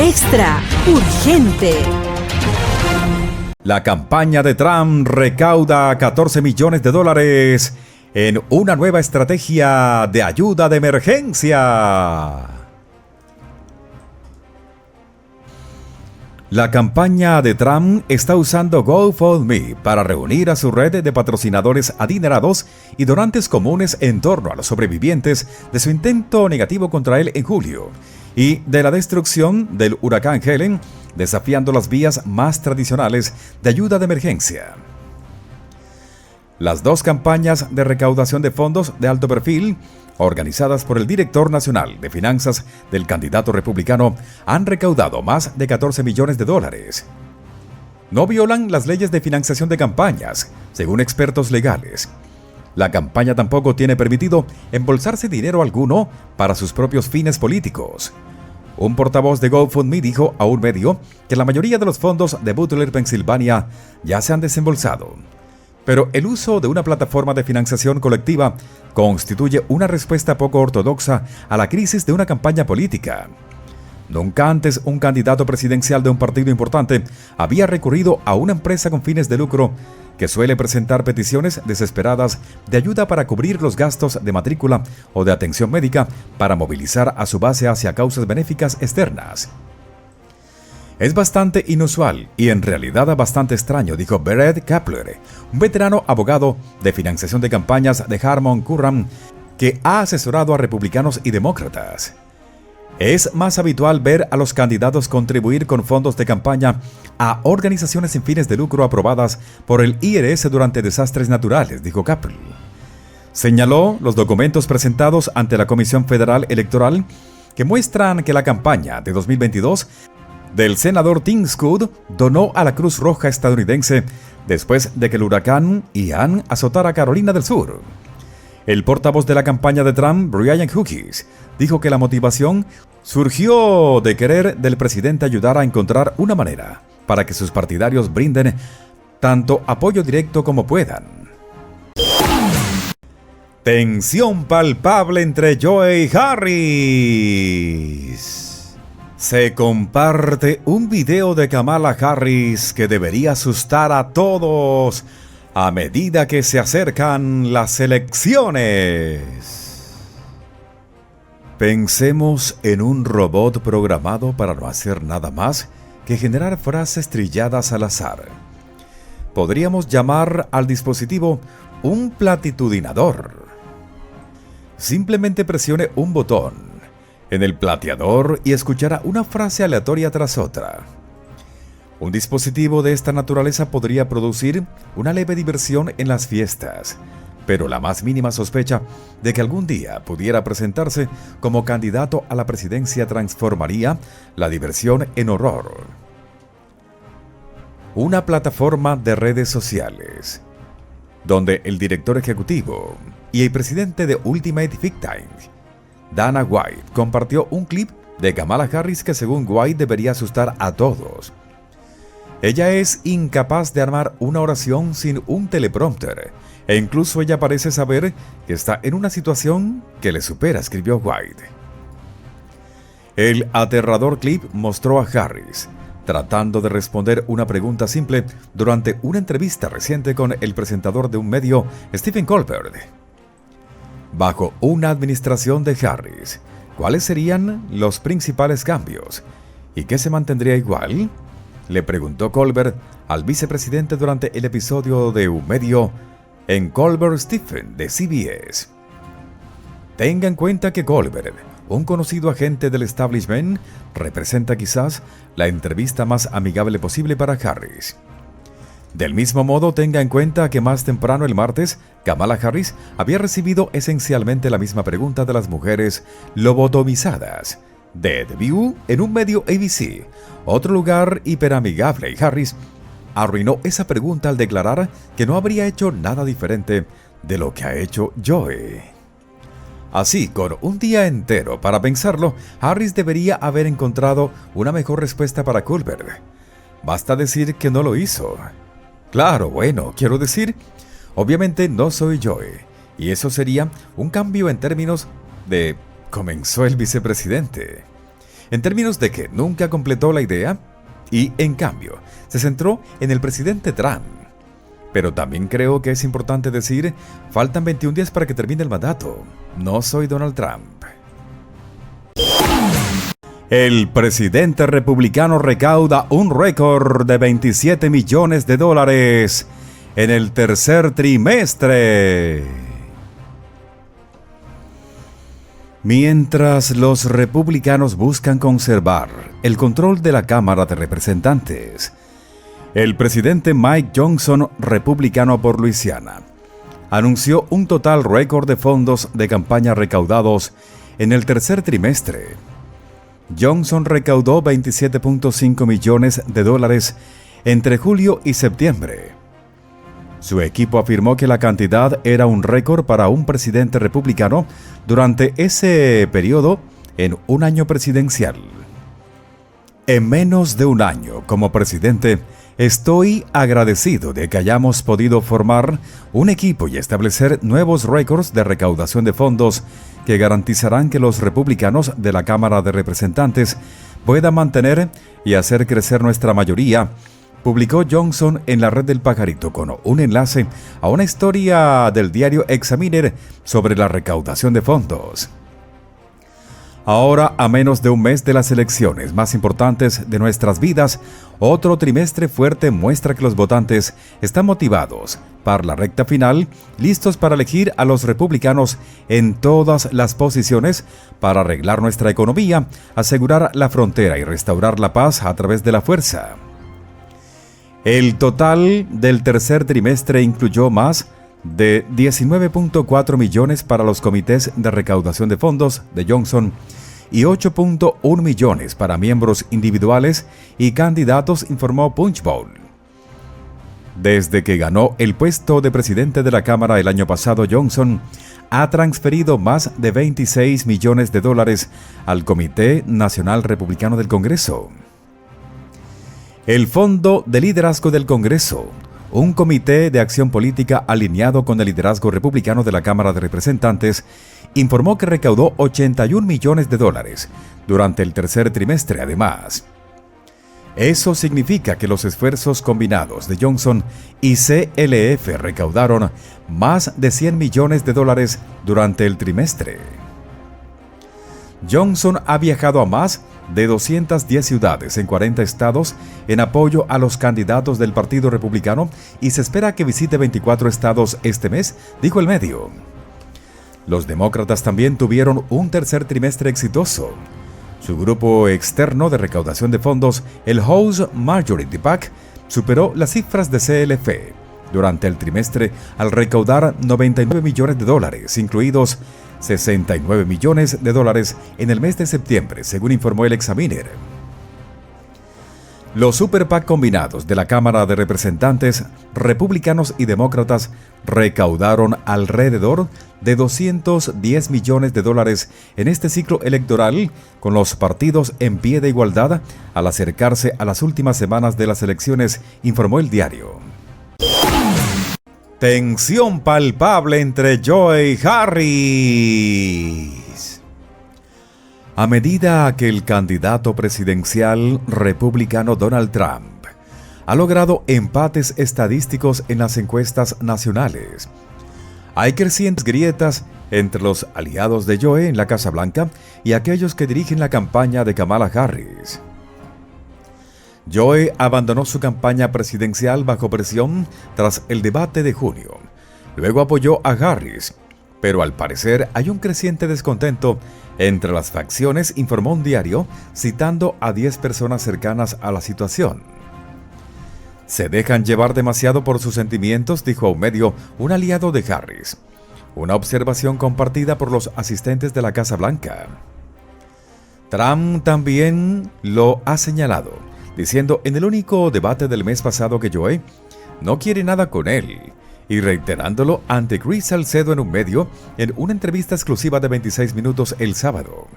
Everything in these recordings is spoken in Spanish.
Extra urgente. La campaña de Trump recauda $14 millones en una nueva estrategia de ayuda de emergencia. La campaña de Trump está usando GoFundMe para reunir a su red de patrocinadores adinerados y donantes comunes en torno a los sobrevivientes de su intento negativo contra él en julio y de la destrucción del huracán Helen, desafiando las vías más tradicionales de ayuda de emergencia. Las dos campañas de recaudación de fondos de alto perfil, organizadas por el director nacional de finanzas del candidato republicano, han recaudado más de $14 millones. No violan las leyes de financiación de campañas, según expertos legales. La campaña tampoco tiene permitido embolsarse dinero alguno para sus propios fines políticos. Un portavoz de GoFundMe dijo a un medio que la mayoría de los fondos de Butler, Pensilvania, ya se han desembolsado. Pero el uso de una plataforma de financiación colectiva constituye una respuesta poco ortodoxa a la crisis de una campaña política. Nunca antes un candidato presidencial de un partido importante había recurrido a una empresa con fines de lucro que suele presentar peticiones desesperadas de ayuda para cubrir los gastos de matrícula o de atención médica para movilizar a su base hacia causas benéficas externas. Es bastante inusual y en realidad bastante extraño, dijo Brett Kapler, un veterano abogado de financiación de campañas de Harmon Curran que ha asesorado a republicanos y demócratas. Es más habitual ver a los candidatos contribuir con fondos de campaña a organizaciones sin fines de lucro aprobadas por el IRS durante desastres naturales, dijo Kapler. Señaló los documentos presentados ante la Comisión Federal Electoral que muestran que la campaña de 2022 del senador Tim Scott donó a la Cruz Roja estadounidense después de que el huracán Ian azotara Carolina del Sur. El portavoz de la campaña de Trump, Brian Hughes, dijo que la motivación surgió de querer del presidente ayudar a encontrar una manera para que sus partidarios brinden tanto apoyo directo como puedan. Tensión palpable entre Joe y Harris. Se comparte un video de Kamala Harris que debería asustar a todos a medida que se acercan las elecciones. Pensemos en un robot programado para no hacer nada más que generar frases trilladas al azar. Podríamos llamar al dispositivo un platitudinador. Simplemente presione un botón en el plateador y escuchará una frase aleatoria tras otra. Un dispositivo de esta naturaleza podría producir una leve diversión en las fiestas, pero la más mínima sospecha de que algún día pudiera presentarse como candidato a la presidencia transformaría la diversión en horror. Una plataforma de redes sociales, donde el director ejecutivo y el presidente de Ultimate Think Tank, Dana White, compartió un clip de Kamala Harris que según White debería asustar a todos. Ella es incapaz de armar una oración sin un teleprompter, e incluso ella parece saber que está en una situación que le supera, escribió White. El aterrador clip mostró a Harris tratando de responder una pregunta simple durante una entrevista reciente con el presentador de un medio, Stephen Colbert. Bajo una administración de Harris, ¿cuáles serían los principales cambios? ¿Y qué se mantendría igual?, le preguntó Colbert al vicepresidente durante el episodio de un medio en Colbert Stephen de CBS. Tenga en cuenta que Colbert, un conocido agente del establishment, representa quizás la entrevista más amigable posible para Harris. Del mismo modo, tenga en cuenta que más temprano el martes, Kamala Harris había recibido esencialmente la misma pregunta de las mujeres lobotomizadas de The View en un medio ABC, otro lugar hiperamigable, y Harris arruinó esa pregunta al declarar que no habría hecho nada diferente de lo que ha hecho Joe. Así, con un día entero para pensarlo, Harris debería haber encontrado una mejor respuesta para Colbert. Basta decir que no lo hizo. Claro, bueno, quiero decir, obviamente no soy Joe, y eso sería un cambio en términos de... comenzó el vicepresidente. en términos de que nunca completó la idea y, en cambio, se centró en el presidente Trump. Pero también creo que es importante decir, faltan 21 días para que termine el mandato. No soy Donald Trump. El presidente republicano recauda un récord de $27 millones en el tercer trimestre. Mientras los republicanos buscan conservar el control de la Cámara de Representantes, el presidente Mike Johnson, republicano por Luisiana, anunció un total récord de fondos de campaña recaudados en el tercer trimestre. Johnson recaudó $27.5 millones entre julio y septiembre. Su equipo afirmó que la cantidad era un récord para un presidente republicano durante ese periodo en un año presidencial. En menos de un año como presidente, estoy agradecido de que hayamos podido formar un equipo y establecer nuevos récords de recaudación de fondos que garantizarán que los republicanos de la Cámara de Representantes puedan mantener y hacer crecer nuestra mayoría, publicó Johnson en la red del pajarito con un enlace a una historia del diario Examiner sobre la recaudación de fondos. Ahora, a menos de un mes de las elecciones más importantes de nuestras vidas, otro trimestre fuerte muestra que los votantes están motivados para la recta final, listos para elegir a los republicanos en todas las posiciones para arreglar nuestra economía, asegurar la frontera y restaurar la paz a través de la fuerza. El total del tercer trimestre incluyó más de 19.4 millones para los comités de recaudación de fondos de Johnson y 8.1 millones para miembros individuales y candidatos, informó Punchbowl. Desde que ganó el puesto de presidente de la Cámara el año pasado, Johnson ha transferido más de $26 millones al Comité Nacional Republicano del Congreso. El Fondo de Liderazgo del Congreso, un comité de acción política alineado con el liderazgo republicano de la Cámara de Representantes, informó que recaudó $81 millones durante el tercer trimestre. Además, eso significa que los esfuerzos combinados de Johnson y CLF recaudaron más de $100 millones durante el trimestre. Johnson ha viajado a más de 210 ciudades en 40 estados en apoyo a los candidatos del Partido Republicano y se espera que visite 24 estados este mes, dijo el medio. Los demócratas también tuvieron un tercer trimestre exitoso. Su grupo externo de recaudación de fondos, el House Majority PAC, superó las cifras de CLF durante el trimestre al recaudar $99 millones, incluidos $69 millones en el mes de septiembre, según informó el Examiner. Los Super PAC combinados de la Cámara de Representantes, republicanos y demócratas, recaudaron alrededor de $210 millones en este ciclo electoral, con los partidos en pie de igualdad al acercarse a las últimas semanas de las elecciones, informó el diario. Tensión palpable entre Joe y Harris. A medida que el candidato presidencial republicano Donald Trump ha logrado empates estadísticos en las encuestas nacionales, hay crecientes grietas entre los aliados de Joe en la Casa Blanca y aquellos que dirigen la campaña de Kamala Harris. Joe abandonó su campaña presidencial bajo presión tras el debate de junio. Luego apoyó a Harris, pero al parecer hay un creciente descontento entre las facciones, informó un diario, citando a 10 personas cercanas a la situación. Se dejan llevar demasiado por sus sentimientos, dijo a un medio un aliado de Harris. Una observación compartida por los asistentes de la Casa Blanca. Trump también lo ha señalado, diciendo en el único debate del mes pasado que Joe no quiere nada con él, y reiterándolo ante Chris Salcedo en un medio en una entrevista exclusiva de 26 minutos el sábado.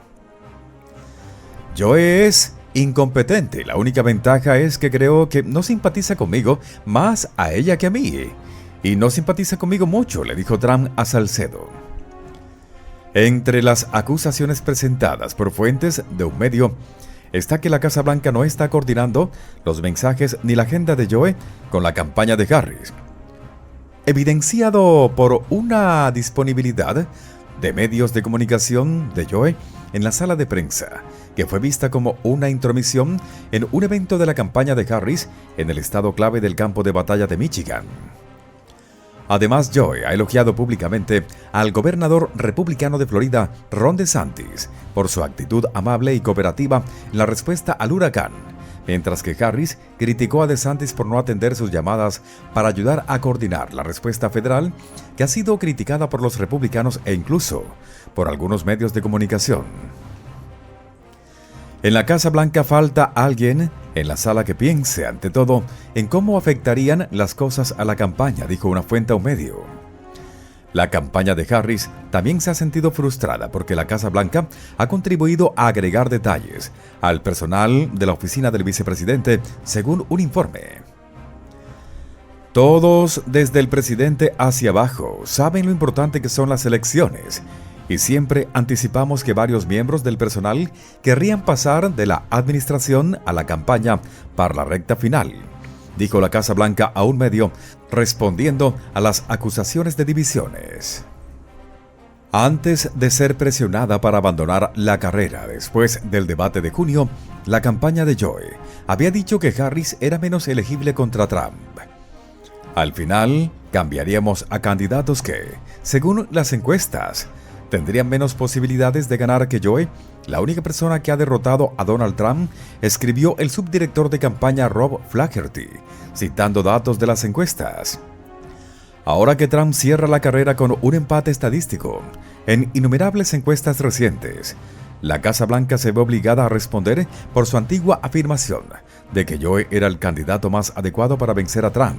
Joe es incompetente, la única ventaja es que creo que no simpatiza conmigo más a ella que a mí, y no simpatiza conmigo mucho, le dijo Trump a Salcedo. Entre las acusaciones presentadas por fuentes de un medio, está que la Casa Blanca no está coordinando los mensajes ni la agenda de Joe con la campaña de Harris, evidenciado por una disponibilidad de medios de comunicación de Joe en la sala de prensa, que fue vista como una intromisión en un evento de la campaña de Harris en el estado clave del campo de batalla de Michigan. Además, Joe ha elogiado públicamente al gobernador republicano de Florida, Ron DeSantis, por su actitud amable y cooperativa en la respuesta al huracán, mientras que Harris criticó a DeSantis por no atender sus llamadas para ayudar a coordinar la respuesta federal, que ha sido criticada por los republicanos e incluso por algunos medios de comunicación. En la Casa Blanca falta alguien en la sala que piense, ante todo, en cómo afectarían las cosas a la campaña, dijo una fuente a un medio. La campaña de Harris también se ha sentido frustrada porque la Casa Blanca ha contribuido a agregar detalles al personal de la oficina del vicepresidente, según un informe. Todos, desde el presidente hacia abajo, saben lo importante que son las elecciones, y siempre anticipamos que varios miembros del personal querrían pasar de la administración a la campaña para la recta final, dijo la Casa Blanca a un medio, respondiendo a las acusaciones de divisiones. Antes de ser presionada para abandonar la carrera después del debate de junio, la campaña de Joe había dicho que Harris era menos elegible contra Trump. Al final, cambiaríamos a candidatos que, según las encuestas, tendrían menos posibilidades de ganar que Joe, la única persona que ha derrotado a Donald Trump, escribió el subdirector de campaña Rob Flaherty, citando datos de las encuestas. Ahora que Trump cierra la carrera con un empate estadístico en innumerables encuestas recientes, la Casa Blanca se ve obligada a responder por su antigua afirmación de que Joe era el candidato más adecuado para vencer a Trump.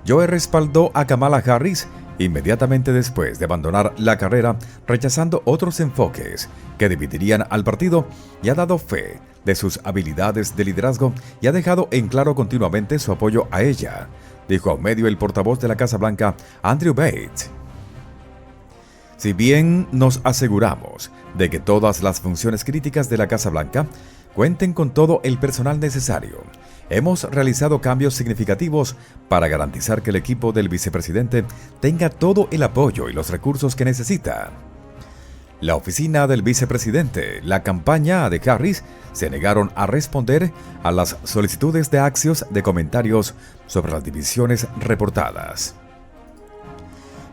Joe respaldó a Kamala Harris inmediatamente después de abandonar la carrera, rechazando otros enfoques que dividirían al partido, y ha dado fe de sus habilidades de liderazgo y ha dejado en claro continuamente su apoyo a ella, dijo a un medio el portavoz de la Casa Blanca, Andrew Bates. Si bien nos aseguramos de que todas las funciones críticas de la Casa Blanca cuenten con todo el personal necesario, hemos realizado cambios significativos para garantizar que el equipo del vicepresidente tenga todo el apoyo y los recursos que necesita. La oficina del vicepresidente, la campaña de Harris, se negaron a responder a las solicitudes de Axios de comentarios sobre las divisiones reportadas.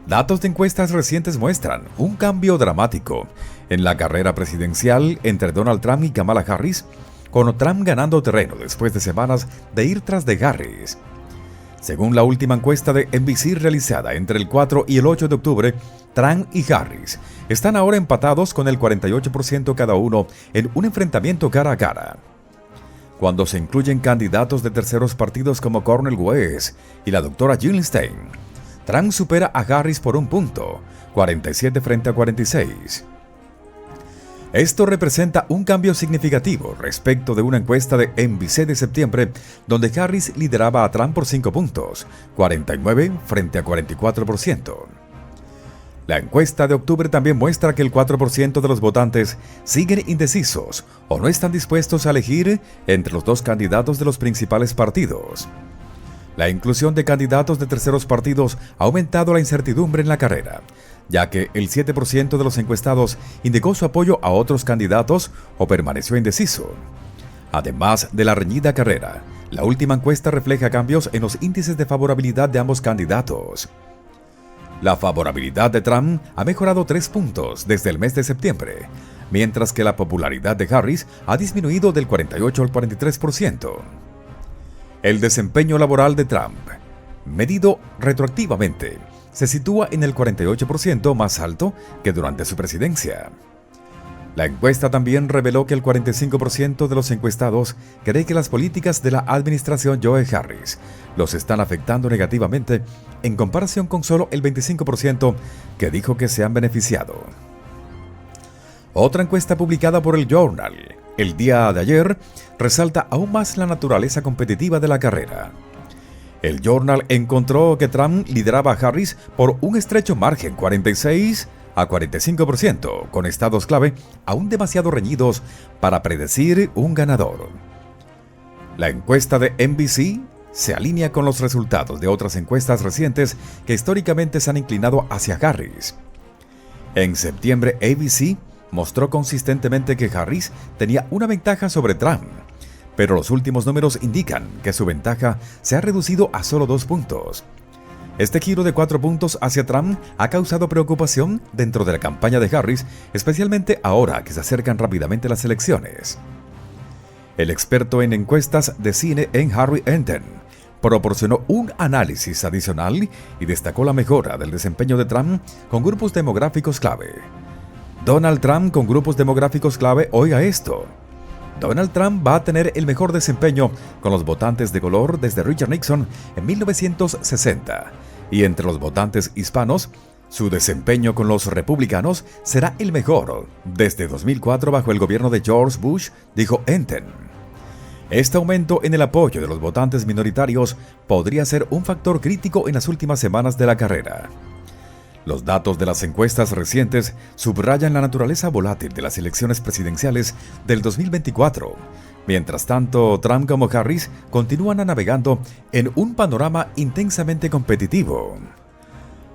Datos de encuestas recientes muestran un cambio dramático en la carrera presidencial entre Donald Trump y Kamala Harris, con Trump ganando terreno después de semanas de ir tras de Harris. Según la última encuesta de NBC realizada entre el 4 y el 8 de octubre, Trump y Harris están ahora empatados con el 48% cada uno en un enfrentamiento cara a cara. Cuando se incluyen candidatos de terceros partidos como Cornel West y la doctora Jill Stein, Trump supera a Harris por un punto, 47 frente a 46. Esto representa un cambio significativo respecto de una encuesta de NBC de septiembre, donde Harris lideraba a Trump por 5 puntos, 49 frente a 44%. La encuesta de octubre también muestra que el 4% de los votantes siguen indecisos o no están dispuestos a elegir entre los dos candidatos de los principales partidos. La inclusión de candidatos de terceros partidos ha aumentado la incertidumbre en la carrera, ya que el 7% de los encuestados indicó su apoyo a otros candidatos o permaneció indeciso. Además de la reñida carrera, la última encuesta refleja cambios en los índices de favorabilidad de ambos candidatos. La favorabilidad de Trump ha mejorado 3 puntos desde el mes de septiembre, mientras que la popularidad de Harris ha disminuido del 48 al 43%. El desempeño laboral de Trump, medido retroactivamente, se sitúa en el 48%, más alto que durante su presidencia. La encuesta también reveló que el 45% de los encuestados cree que las políticas de la administración Joe Harris los están afectando negativamente, en comparación con solo el 25% que dijo que se han beneficiado. Otra encuesta publicada por el Journal el día de ayer resalta aún más la naturaleza competitiva de la carrera. El Journal encontró que Trump lideraba a Harris por un estrecho margen, 46 a 45%, con estados clave aún demasiado reñidos para predecir un ganador. La encuesta de NBC se alinea con los resultados de otras encuestas recientes que históricamente se han inclinado hacia Harris. En septiembre, ABC mostró consistentemente que Harris tenía una ventaja sobre Trump, pero los últimos números indican que su ventaja se ha reducido a solo 2 puntos. Este giro de 4 puntos hacia Trump ha causado preocupación dentro de la campaña de Harris, especialmente ahora que se acercan rápidamente las elecciones. El experto en encuestas de CNN, Harry Enten, proporcionó un análisis adicional y destacó la mejora del desempeño de Trump con grupos demográficos clave. Donald Trump con grupos demográficos clave, oiga esto. Donald Trump va a tener el mejor desempeño con los votantes de color desde Richard Nixon en 1960. Y entre los votantes hispanos, su desempeño con los republicanos será el mejor desde 2004 bajo el gobierno de George Bush, dijo Enten. Este aumento en el apoyo de los votantes minoritarios podría ser un factor crítico en las últimas semanas de la carrera. Los datos de las encuestas recientes subrayan la naturaleza volátil de las elecciones presidenciales del 2024. Mientras tanto, Trump como Harris continúan navegando en un panorama intensamente competitivo.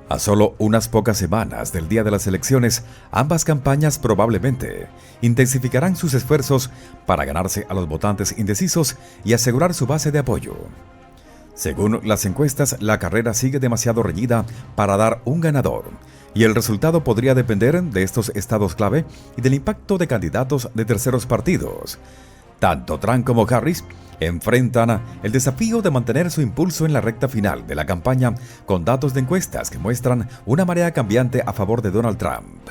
A solo unas pocas semanas del día de las elecciones, ambas campañas probablemente intensificarán sus esfuerzos para ganarse a los votantes indecisos y asegurar su base de apoyo. Según las encuestas, la carrera sigue demasiado reñida para dar un ganador, y el resultado podría depender de estos estados clave y del impacto de candidatos de terceros partidos. Tanto Trump como Harris enfrentan el desafío de mantener su impulso en la recta final de la campaña con datos de encuestas que muestran una marea cambiante a favor de Donald Trump.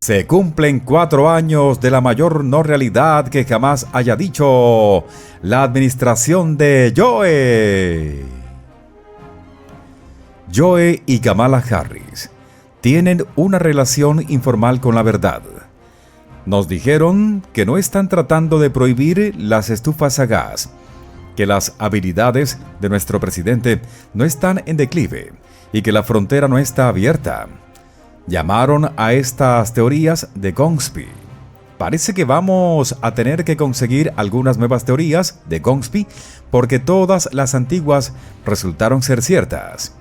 Se cumplen 4 años de la mayor no realidad que jamás haya dicho la administración de Joe. Joe y Kamala Harris tienen una relación informal con la verdad. Nos dijeron que no están tratando de prohibir las estufas a gas, que las habilidades de nuestro presidente no están en declive y que la frontera no está abierta. Llamaron a estas teorías de Gonspy. Parece que vamos a tener que conseguir algunas nuevas teorías de Gonspy porque todas las antiguas resultaron ser ciertas.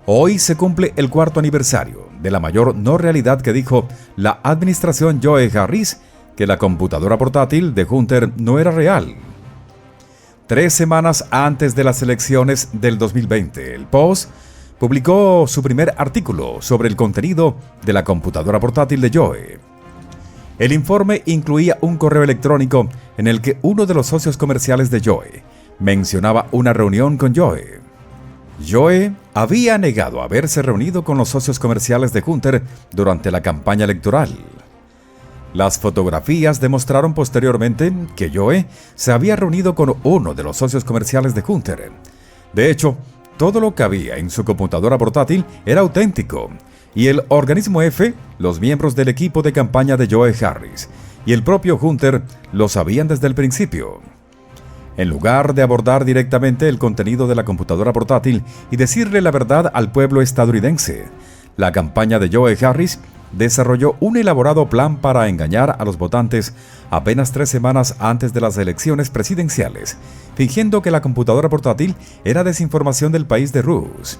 Hoy se cumple el 4º aniversario de la mayor no realidad que dijo la administración Joe Harris, que la computadora portátil de Hunter no era real. 3 semanas antes de las elecciones del 2020, el Post publicó su primer artículo sobre el contenido de la computadora portátil de Joe. El informe incluía un correo electrónico en el que uno de los socios comerciales de Joe mencionaba una reunión con Joe. Joe había negado haberse reunido con los socios comerciales de Hunter durante la campaña electoral. Las fotografías demostraron posteriormente que Joe se había reunido con uno de los socios comerciales de Hunter. De hecho, todo lo que había en su computadora portátil era auténtico, y el organismo F, los miembros del equipo de campaña de Joe Harris y el propio Hunter lo sabían desde el principio. En lugar de abordar directamente el contenido de la computadora portátil y decirle la verdad al pueblo estadounidense, la campaña de Joe Harris desarrolló un elaborado plan para engañar a los votantes apenas 3 semanas antes de las elecciones presidenciales, fingiendo que la computadora portátil era desinformación del país de Rus.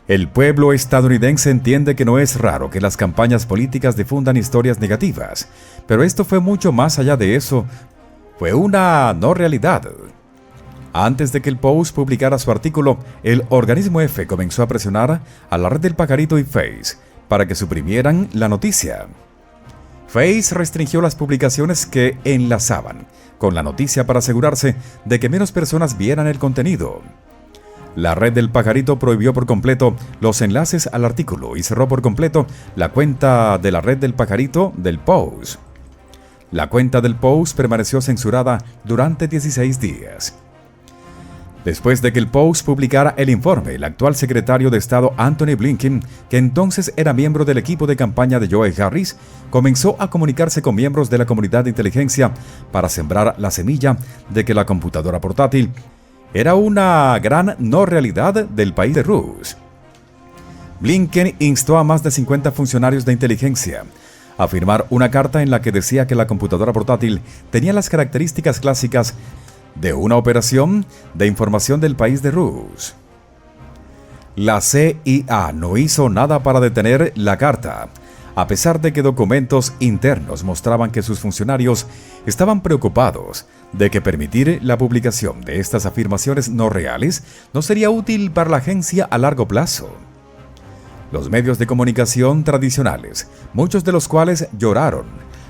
El pueblo estadounidense entiende que no es raro que las campañas políticas difundan historias negativas, pero esto fue mucho más allá de eso. Fue una no realidad. Antes de que el Post publicara su artículo, el organismo F comenzó a presionar a la red del pajarito y Face para que suprimieran la noticia. Face restringió las publicaciones que enlazaban con la noticia para asegurarse de que menos personas vieran el contenido. La red del pajarito prohibió por completo los enlaces al artículo y cerró por completo la cuenta de la red del pajarito del Post. La cuenta del Post permaneció censurada durante 16 días. Después de que el Post publicara el informe, el actual secretario de Estado Anthony Blinken, que entonces era miembro del equipo de campaña de Joe Harris, comenzó a comunicarse con miembros de la comunidad de inteligencia para sembrar la semilla de que la computadora portátil era una gran no realidad del país de Rus. Blinken instó a más de 50 funcionarios de inteligencia a firmar una carta en la que decía que la computadora portátil tenía las características clásicas de una operación de información del país de Rus. La CIA no hizo nada para detener la carta, a pesar de que documentos internos mostraban que sus funcionarios estaban preocupados de que permitir la publicación de estas afirmaciones no reales no sería útil para la agencia a largo plazo. Los medios de comunicación tradicionales, muchos de los cuales lloraron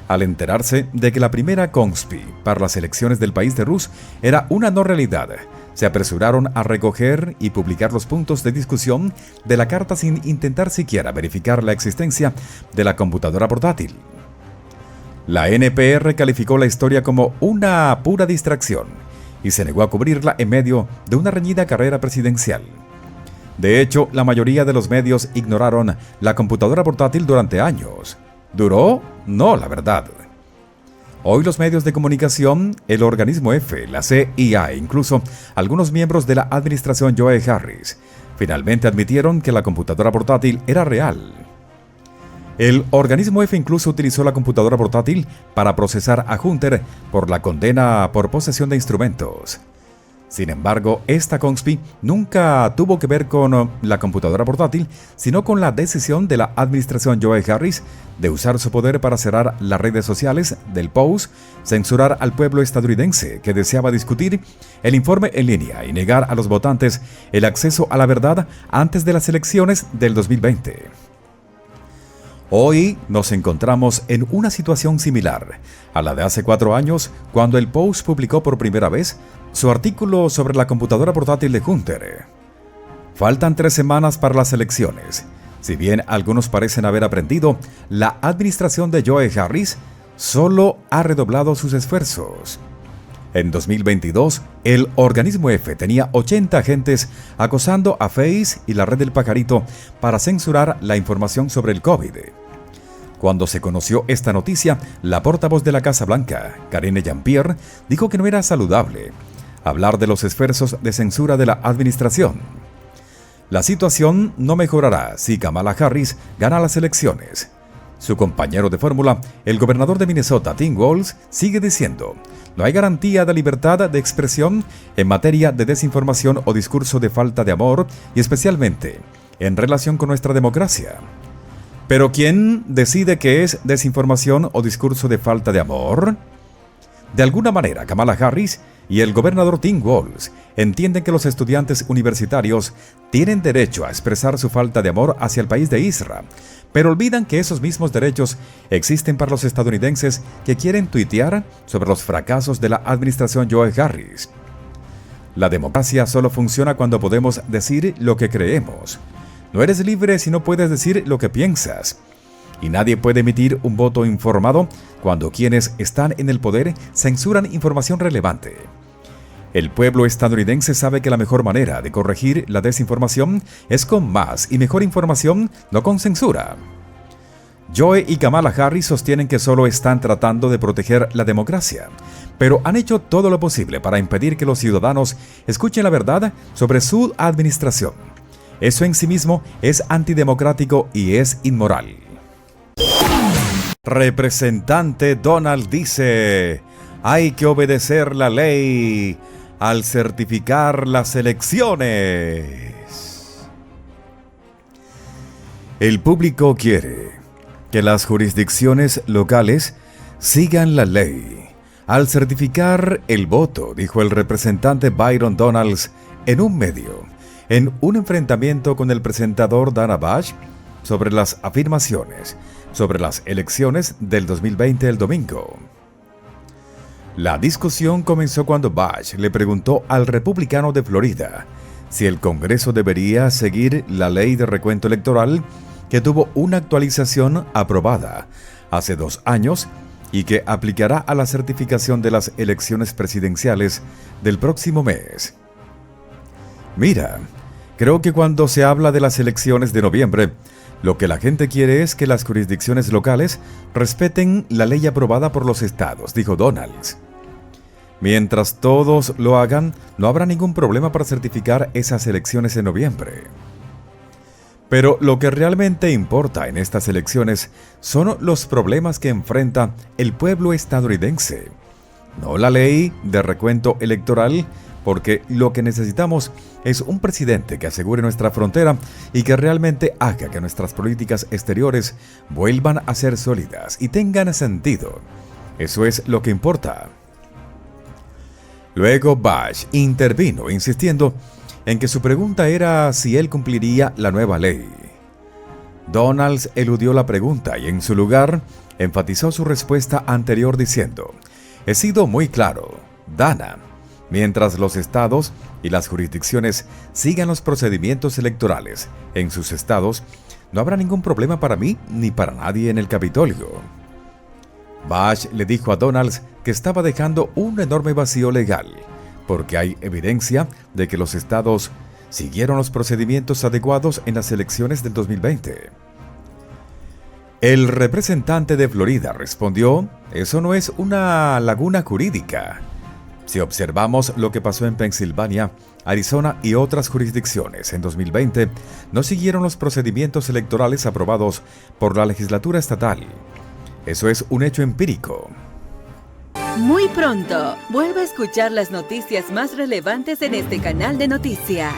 al enterarse de que la primera conspi para las elecciones del país de Rus era una no realidad, se apresuraron a recoger y publicar los puntos de discusión de la carta sin intentar siquiera verificar la existencia de la computadora portátil. La NPR calificó la historia como una pura distracción y se negó a cubrirla en medio de una reñida carrera presidencial. De hecho, la mayoría de los medios ignoraron la computadora portátil durante años. ¿Duró? No, la verdad. Hoy los medios de comunicación, el organismo F, la CIA e incluso algunos miembros de la administración Joe Harris finalmente admitieron que la computadora portátil era real. El organismo F incluso utilizó la computadora portátil para procesar a Hunter por la condena por posesión de instrumentos. Sin embargo, esta conspi nunca tuvo que ver con la computadora portátil, sino con la decisión de la administración Joe Harris de usar su poder para cerrar las redes sociales del Post, censurar al pueblo estadounidense que deseaba discutir el informe en línea y negar a los votantes el acceso a la verdad antes de las elecciones del 2020. Hoy nos encontramos en una situación similar a la de hace 4 años, cuando el Post publicó por primera vez su artículo sobre la computadora portátil de Hunter. Faltan 3 semanas para las elecciones. Si bien algunos parecen haber aprendido, la administración de Joe Harris solo ha redoblado sus esfuerzos. En 2022, el organismo F tenía 80 agentes acosando a Face y la red del pajarito para censurar la información sobre el COVID. Cuando se conoció esta noticia, la portavoz de la Casa Blanca, Karine Jean-Pierre, dijo que no era saludable hablar de los esfuerzos de censura de la administración. La situación no mejorará si Kamala Harris gana las elecciones. Su compañero de fórmula, el gobernador de Minnesota, Tim Walz, sigue diciendo: no hay garantía de libertad de expresión en materia de desinformación o discurso de falta de amor, y especialmente en relación con nuestra democracia. ¿Pero quién decide qué es desinformación o discurso de falta de amor? De alguna manera, Kamala Harris y el gobernador Tim Walz entienden que los estudiantes universitarios tienen derecho a expresar su falta de amor hacia el país de Israel, pero olvidan que esos mismos derechos existen para los estadounidenses que quieren tuitear sobre los fracasos de la administración Joe Harris. La democracia solo funciona cuando podemos decir lo que creemos. No eres libre si no puedes decir lo que piensas. Y nadie puede emitir un voto informado cuando quienes están en el poder censuran información relevante. El pueblo estadounidense sabe que la mejor manera de corregir la desinformación es con más y mejor información, no con censura. Joe y Kamala Harris sostienen que solo están tratando de proteger la democracia, pero han hecho todo lo posible para impedir que los ciudadanos escuchen la verdad sobre su administración. Eso en sí mismo es antidemocrático y es inmoral. Representante Donald dice: hay que obedecer la ley al certificar las elecciones. El público quiere que las jurisdicciones locales sigan la ley al certificar el voto, dijo el representante Byron Donalds en un medio, en un enfrentamiento con el presentador Dana Bash sobre las afirmaciones sobre las elecciones del 2020 el domingo. La discusión comenzó cuando Bash le preguntó al republicano de Florida si el Congreso debería seguir la ley de recuento electoral que tuvo una actualización aprobada hace 2 años y que aplicará a la certificación de las elecciones presidenciales del próximo mes. Mira, creo que cuando se habla de las elecciones de noviembre, lo que la gente quiere es que las jurisdicciones locales respeten la ley aprobada por los estados, dijo Donalds. Mientras todos lo hagan, no habrá ningún problema para certificar esas elecciones en noviembre. Pero lo que realmente importa en estas elecciones son los problemas que enfrenta el pueblo estadounidense, no la ley de recuento electoral, porque lo que necesitamos es un presidente que asegure nuestra frontera y que realmente haga que nuestras políticas exteriores vuelvan a ser sólidas y tengan sentido. Eso es lo que importa. Luego Bush intervino insistiendo en que su pregunta era si él cumpliría la nueva ley. Donalds eludió la pregunta y en su lugar enfatizó su respuesta anterior diciendo: "He sido muy claro, Dana. Mientras los estados y las jurisdicciones sigan los procedimientos electorales en sus estados, no habrá ningún problema para mí ni para nadie en el Capitolio". Bush le dijo a Donalds que estaba dejando un enorme vacío legal, porque hay evidencia de que los estados siguieron los procedimientos adecuados en las elecciones del 2020. El representante de Florida respondió: "Eso no es una laguna jurídica. Si observamos lo que pasó en Pensilvania, Arizona y otras jurisdicciones en 2020, no siguieron los procedimientos electorales aprobados por la legislatura estatal. Eso es un hecho empírico". Muy pronto, vuelve a escuchar las noticias más relevantes en este canal de noticias.